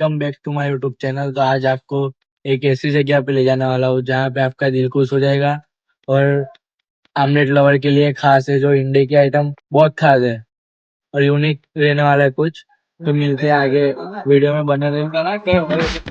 Welcome back to my YouTube channel. तो आज आपको एक ऐसी जगह पे ले जाने वाला हूँ जहाँ पे आपका दिल खुश हो जाएगा और आमलेट लवर के लिए खास है। जो इंडिया की आइटम बहुत खास है और यूनिक रहने वाला है कुछ। तो मिलते हैं आगे, वीडियो में बने रहे।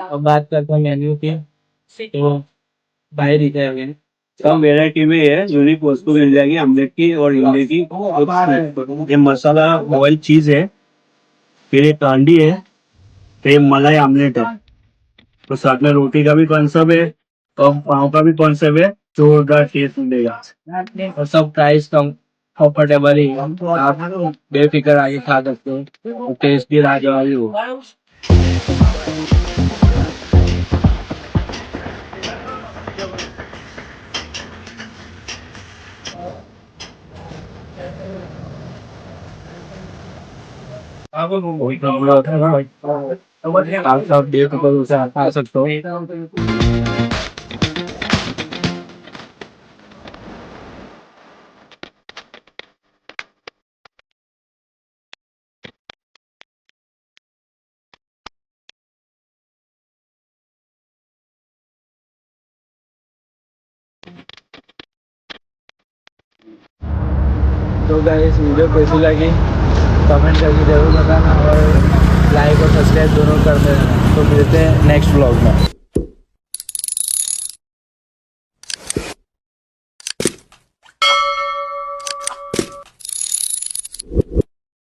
अब बात करते हैं मेन्यू की। तो भाई दिख रहे हैं कम वेराइटी में है, यूनिक वस्तु मिल जाएगी ऑमलेट की और इंडे की। ये मसाला बॉयल चीज है, फिर एक कांडी है, फिर ये मलाई ऑमलेट है। तो साथ में रोटी का भी कॉन्सेप्ट है और पाव का भी कॉन्सेप्ट है। जोरदार टेस्ट मिलेगा और सब प्राइस कम कंफर्टेबल ही है। आप बेफिक्र आके खा सकते हो, टेस्ट भी लाजवाब ही हो। आप सब बेफिक्र से खा सकते हो। तो गाइस वीडियो कैसी लगी कमेंट करके जरूर बताना और लाइक और सब्सक्राइब दोनों कर देना। तो मिलते हैं नेक्स्ट व्लॉग में।